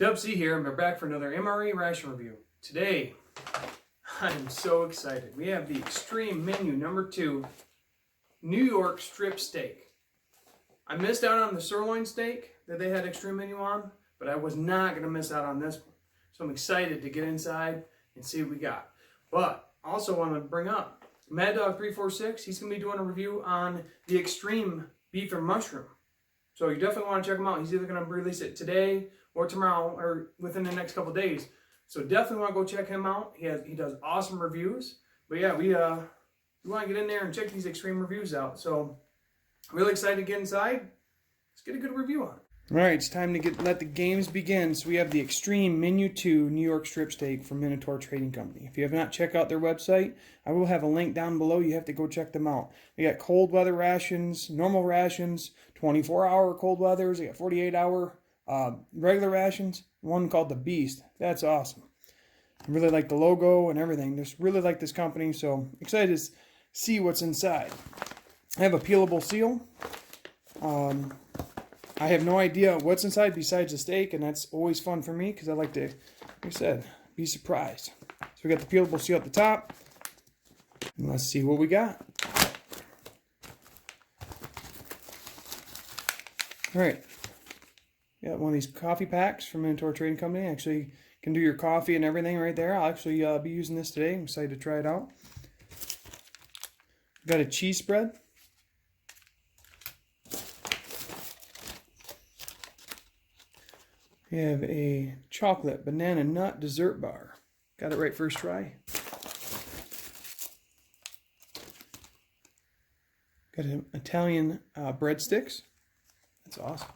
Dub C here, and we're back for another MRE ration review. Today, I am so excited. We have the Extreme Menu number 2, New York strip steak. I missed out on the sirloin steak that they had Extreme Menu on, but I was not going to miss out on this one. So I'm excited to get inside and see what we got. But also want to bring up Mad Dog 346. He's going to be doing a review on the Extreme Beef and Mushroom. So you definitely want to check him out. He's either going to release it today or tomorrow or within the next couple days. So definitely want to go check him out. He does awesome reviews. But yeah, we want to get in there and check these Extreme reviews out. So really excited to get inside. Let's get a good review on it. All right, it's time to let the games begin. So we have the Extreme Menu 2 New York Strip Steak from Minotaur Trading Company. If you have not checked out their website, I will have a link down below. You have to go check them out. We got cold weather rations, normal rations, 24-hour cold weathers. They got 48-hour regular rations. One called the Beast. That's awesome. I really like the logo and everything. Just really like this company, so excited to see what's inside. I have a peelable seal. I have no idea what's inside besides the steak, and that's always fun for me because I like to, like I said, be surprised. So we got the peelable seal at the top. And let's see what we got. All right. Got one of these coffee packs from Minotaur Trading Company. Actually, can do your coffee and everything right there. I'll actually be using this today. I'm excited to try it out. Got a cheese spread. We have a chocolate banana nut dessert bar. Got it right first try. Got an Italian breadsticks. That's awesome.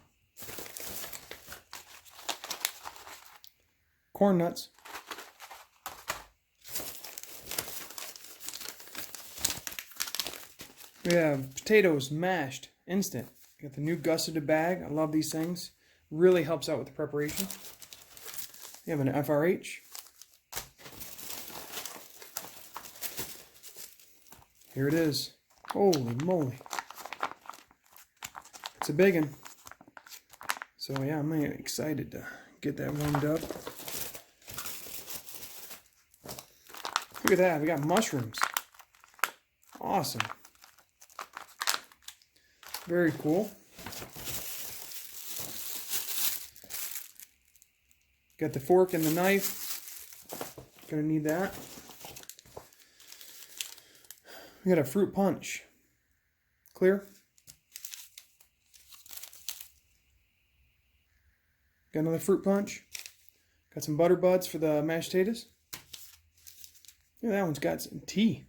Corn nuts. We have potatoes mashed instant. Got the new gusseted bag. I love these things. Really helps out with the preparation. We have an FRH. Here it is. Holy moly. It's a big one. So yeah, I'm really excited to get that warmed up. Look at that, we got mushrooms. Awesome. Very cool. Got the fork and the knife. Gonna need that. We got a fruit punch. Clear. Got another fruit punch. Got some butter buds for the mashed potatoes. Look at that one's got some tea.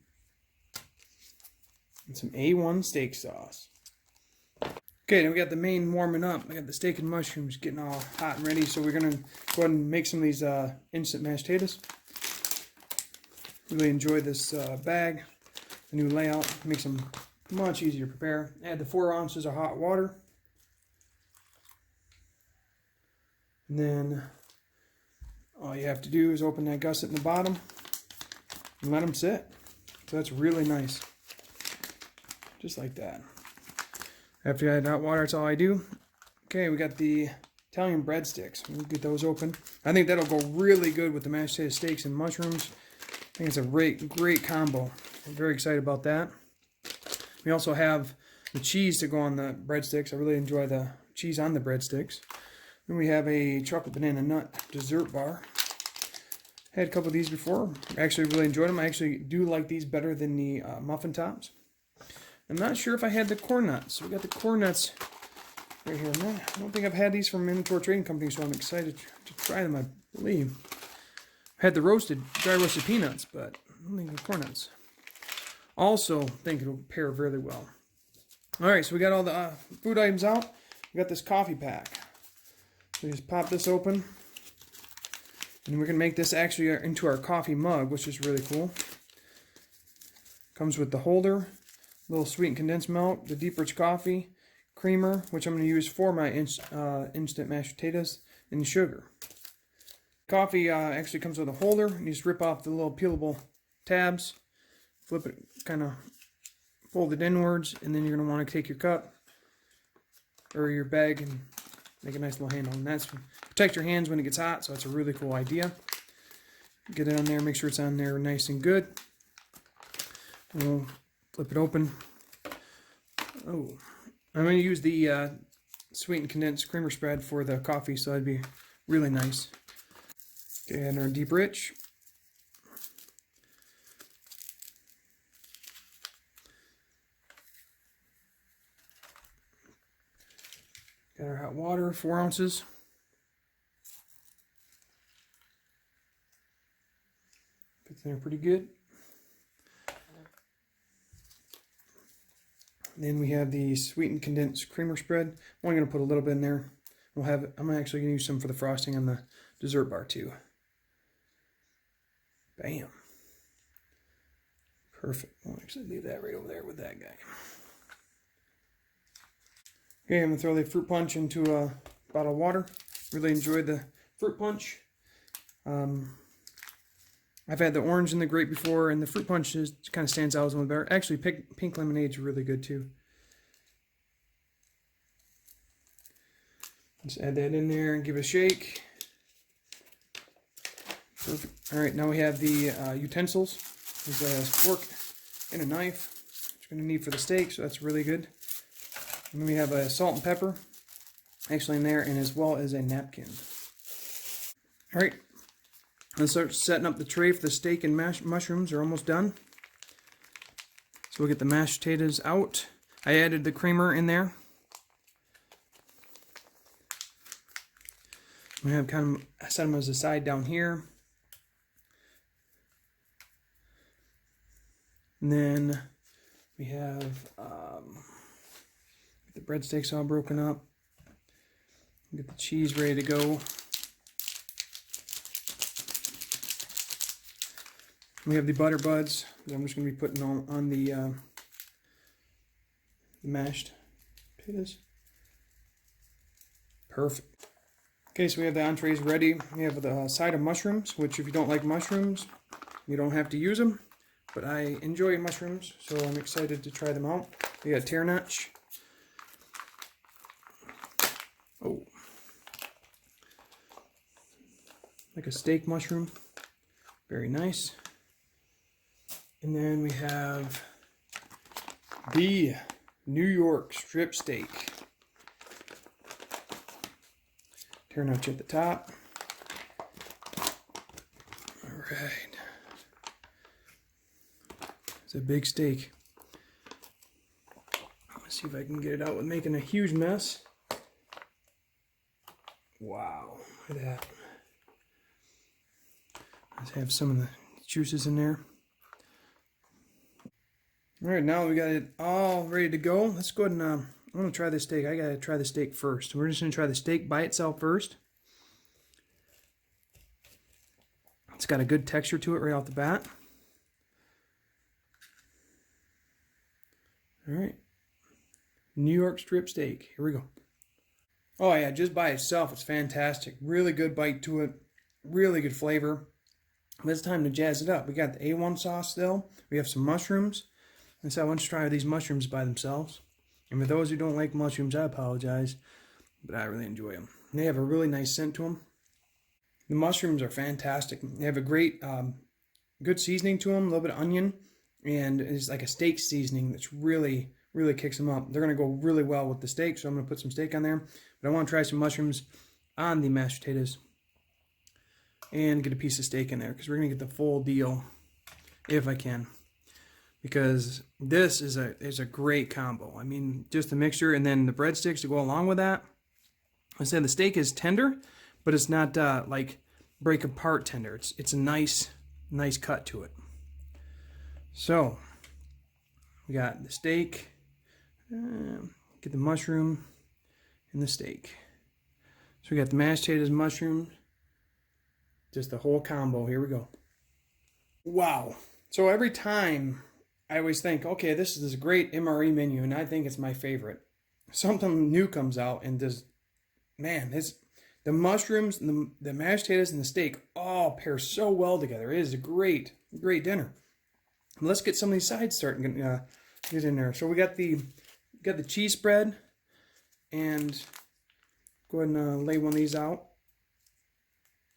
And some A1 steak sauce. Okay, then we got the main warming up. I got the steak and mushrooms getting all hot and ready. So we're going to go ahead and make some of these instant mashed potatoes. Really enjoy this bag. The new layout makes them much easier to prepare. Add the 4 ounces of hot water. And then all you have to do is open that gusset in the bottom and let them sit. So that's really nice. Just like that. After you add hot water, that's all I do. Okay, we got the Italian breadsticks. We'll get those open. I think that'll go really good with the mashed potato steaks and mushrooms. I think it's a great combo. I'm very excited about that. We also have the cheese to go on the breadsticks. I really enjoy the cheese on the breadsticks. Then we have a chocolate banana nut dessert bar. Had a couple of these before. I actually really enjoyed them. I actually do like these better than the muffin tops. I'm not sure if I had the corn nuts. So we got the corn nuts right here. I don't think I've had these from Minotaur Trading Company, so I'm excited to try them, I believe. I had the dry roasted peanuts, but I don't think the corn nuts. Also, think it'll pair really well. All right, so we got all the food items out. We got this coffee pack. So just pop this open. And we're going to make this actually into our coffee mug, which is really cool. Comes with the holder. Little sweetened condensed milk, the deep rich coffee, creamer, which I'm going to use for my instant mashed potatoes, and sugar. Coffee actually comes with a holder. You just rip off the little peelable tabs, flip it, kind of fold it inwards, and then you're going to want to take your cup or your bag and make a nice little handle. And that's protect your hands when it gets hot, so that's a really cool idea. Get it on there, make sure it's on there nice and good. We'll flip it open. Oh, I'm going to use the sweetened condensed creamer spread for the coffee, so that'd be really nice. Okay, and our deep rich. Got our hot water, 4 ounces. Fits in there pretty good. Then we have the sweetened condensed creamer spread. I'm only going to put a little bit in there. I'm actually going to use some for the frosting on the dessert bar too. Bam. Perfect. I'll actually leave that right over there with that guy. Okay, I'm going to throw the fruit punch into a bottle of water. Really enjoyed the fruit punch. I've had the orange and the grape before, and the fruit punch just kind of stands out as one better. Actually, pink lemonade's really good too. Just add that in there and give it a shake. Perfect. All right, now we have the utensils. There's a fork and a knife, which you're going to need for the steak, so that's really good. And then we have a salt and pepper, actually in there, and as well as a napkin. All right. Let's start setting up the tray for the steak and mushrooms. Are almost done. So we'll get the mashed potatoes out. I added the creamer in there. We have kind of set them as a side down here. And then we have the breadsticks all broken up. Get the cheese ready to go. We have the butter buds that I'm just going to be putting on the mashed potatoes. Perfect. Okay, so we have the entrees ready. We have the side of mushrooms, which if you don't like mushrooms, you don't have to use them. But I enjoy mushrooms, so I'm excited to try them out. We got tear-nutch. Oh. Like a steak mushroom. Very nice. And then we have the New York strip steak. Tear-nutch at the top. All right. It's a big steak. Let's see if I can get it out with making a huge mess. Wow, look at that. Let's have some of the juices in there. All right, now we got it all ready to go. Let's go ahead and I'm going to try this steak. I got to try the steak first. We're just going to try the steak by itself first. It's got a good texture to it right off the bat. All right. New York strip steak. Here we go. Oh yeah, just by itself, it's fantastic. Really good bite to it. Really good flavor. But it's time to jazz it up. We got the A1 sauce still. We have some mushrooms. And so I want to try these mushrooms by themselves. And for those who don't like mushrooms, I apologize. But I really enjoy them. And they have a really nice scent to them. The mushrooms are fantastic. They have a great, good seasoning to them. A little bit of onion. And it's like a steak seasoning that's really kicks them up. They're going to go really well with the steak. So I'm going to put some steak on there. But I want to try some mushrooms on the mashed potatoes. And get a piece of steak in there. Because we're going to get the full deal. If I can. Because this is a great combo. I mean, just the mixture and then the breadsticks to go along with that. I said the steak is tender, but it's not like break apart tender. It's a nice cut to it. So we got the steak, get the mushroom and the steak. So we got the mashed potatoes, mushrooms, just the whole combo. Here we go. Wow. So every time I always think, okay, this is a great MRE menu, and I think it's my favorite. Something new comes out, and just, man, the mushrooms, and the mashed potatoes, and the steak all pair so well together. It is a great dinner. Let's get some of these sides starting to get in there. So we got the cheese spread, and Go ahead and lay one of these out.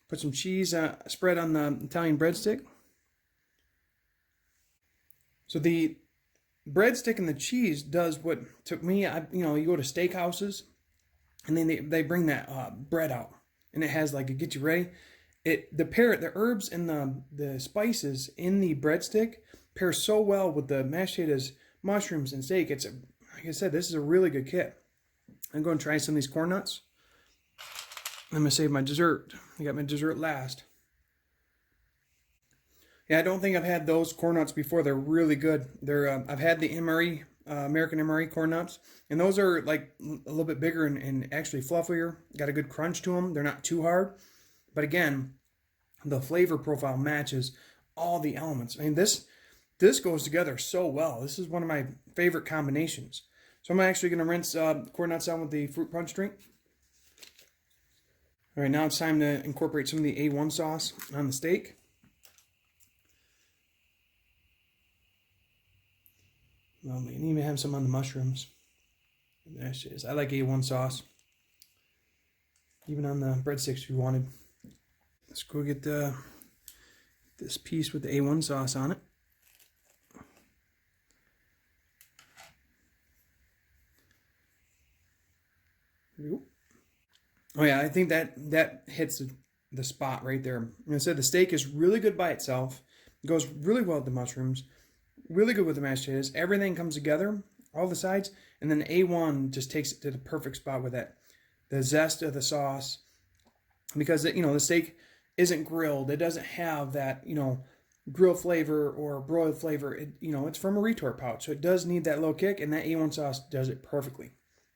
Put some cheese spread on the Italian breadstick. So the breadstick and the cheese does what took me. You go to steakhouses, and then they bring that bread out, and it has like, it gets you ready. The herbs and the spices in the breadstick pair so well with the mashed potatoes, mushrooms, and steak. It's like I said, this is a really good kit. I'm going to try some of these corn nuts. I'm going to save my dessert. I got my dessert last. Yeah, I don't think I've had those corn nuts before. They're really good. I've had the MRE, American MRE corn nuts, and those are like a little bit bigger and actually fluffier. Got a good crunch to them. They're not too hard. But again, the flavor profile matches all the elements. I mean, this goes together so well. This is one of my favorite combinations. So I'm actually going to rinse corn nuts down with the fruit punch drink. All right, now it's time to incorporate some of the A1 sauce on the steak. Well, we can even have some on the mushrooms. There she is. I like A1 sauce. Even on the breadsticks if you wanted. Let's go get this piece with the A1 sauce on it. There we go. Oh yeah, I think that hits the spot right there. Like I said, the steak is really good by itself. It goes really well with the mushrooms. Really good with the mashed potatoes. Everything comes together, all the sides, and then A1 just takes it to the perfect spot with that. The zest of the sauce, because the steak isn't grilled. It doesn't have that grill flavor or broiled flavor. It's from a retort pouch, so it does need that little kick, and that A1 sauce does it perfectly.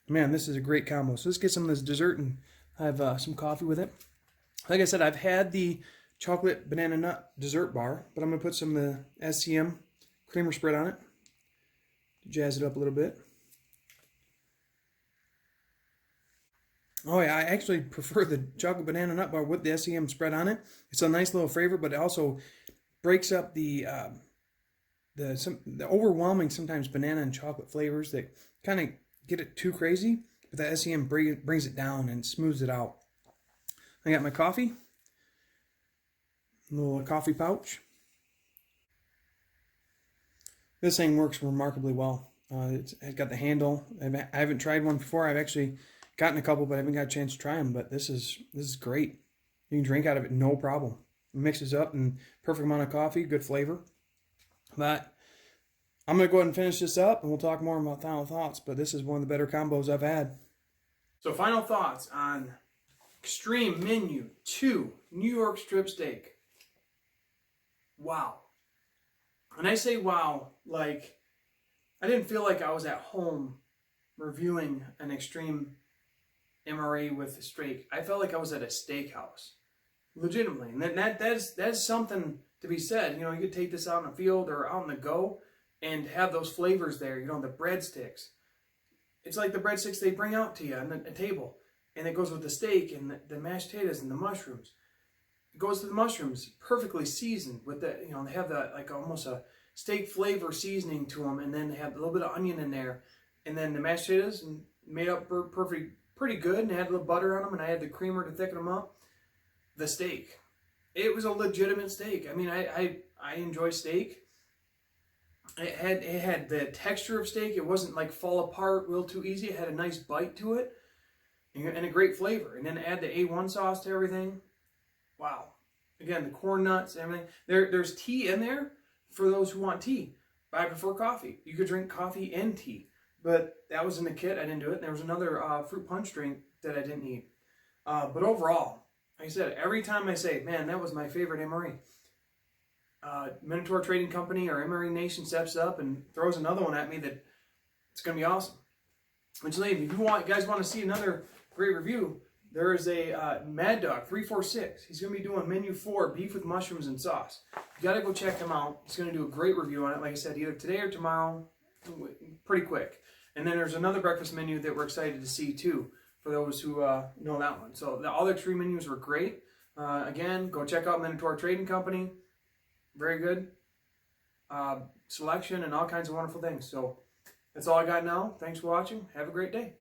Man, this is a great combo. So let's get some of this dessert and have some coffee with it. Like I said, I've had the chocolate banana nut dessert bar, but I'm going to put some SCM creamer spread on it to jazz it up a little bit. Oh yeah, I actually prefer the chocolate banana nut bar with the SCM spread on it. It's a nice little flavor, but it also breaks up the overwhelming sometimes banana and chocolate flavors that kind of get it too crazy. But the SCM brings it down and smooths it out. I got my coffee, a little coffee pouch. This thing works remarkably well. It's got the handle. I haven't tried one before. I've actually gotten a couple, but I haven't got a chance to try them. But this is great. You can drink out of it no problem. It mixes up and perfect amount of coffee, good flavor. But I'm going to go ahead and finish this up, and we'll talk more about final thoughts. But this is one of the better combos I've had. So final thoughts on Extreme Menu 2 New York Strip Steak. Wow. And I say wow, like I didn't feel like I was at home reviewing an Extreme MRE with a steak. I felt like I was at a steakhouse, legitimately. And then that's something to be said. You could take this out in the field or out on the go and have those flavors there. The breadsticks. It's like the breadsticks they bring out to you on a table, and it goes with the steak and the mashed potatoes and the mushrooms. It goes to the mushrooms, perfectly seasoned with the, they have that like almost a steak flavor seasoning to them, and then they have a little bit of onion in there, and then the mashed potatoes and made up pretty good, and had a little butter on them, and I had the creamer to thicken them up. The steak, it was a legitimate steak. I mean, I enjoy steak. It had the texture of steak. It wasn't like fall apart real too easy. It had a nice bite to it, and a great flavor. And then add the A1 sauce to everything. Wow. Again, the corn nuts, everything. There's tea in there for those who want tea. But I prefer coffee. You could drink coffee and tea. But that was in the kit. I didn't do it. And there was another fruit punch drink that I didn't eat. But overall, like I said, every time I say, man, that was my favorite MRE. Minotaur Trading Company or MRE Nation steps up and throws another one at me that it's going to be awesome. Which leave, if you guys want to see another great review, there is a Mad Dog 346. He's going to be doing menu 4, beef with mushrooms and sauce. You got to go check him out. He's going to do a great review on it. Like I said, either today or tomorrow, pretty quick. And then there's another breakfast menu that we're excited to see too, for those who know that one. So all the extreme menus were great. Again, go check out Minotaur Trading Company. Very good selection and all kinds of wonderful things. So that's all I got now. Thanks for watching. Have a great day.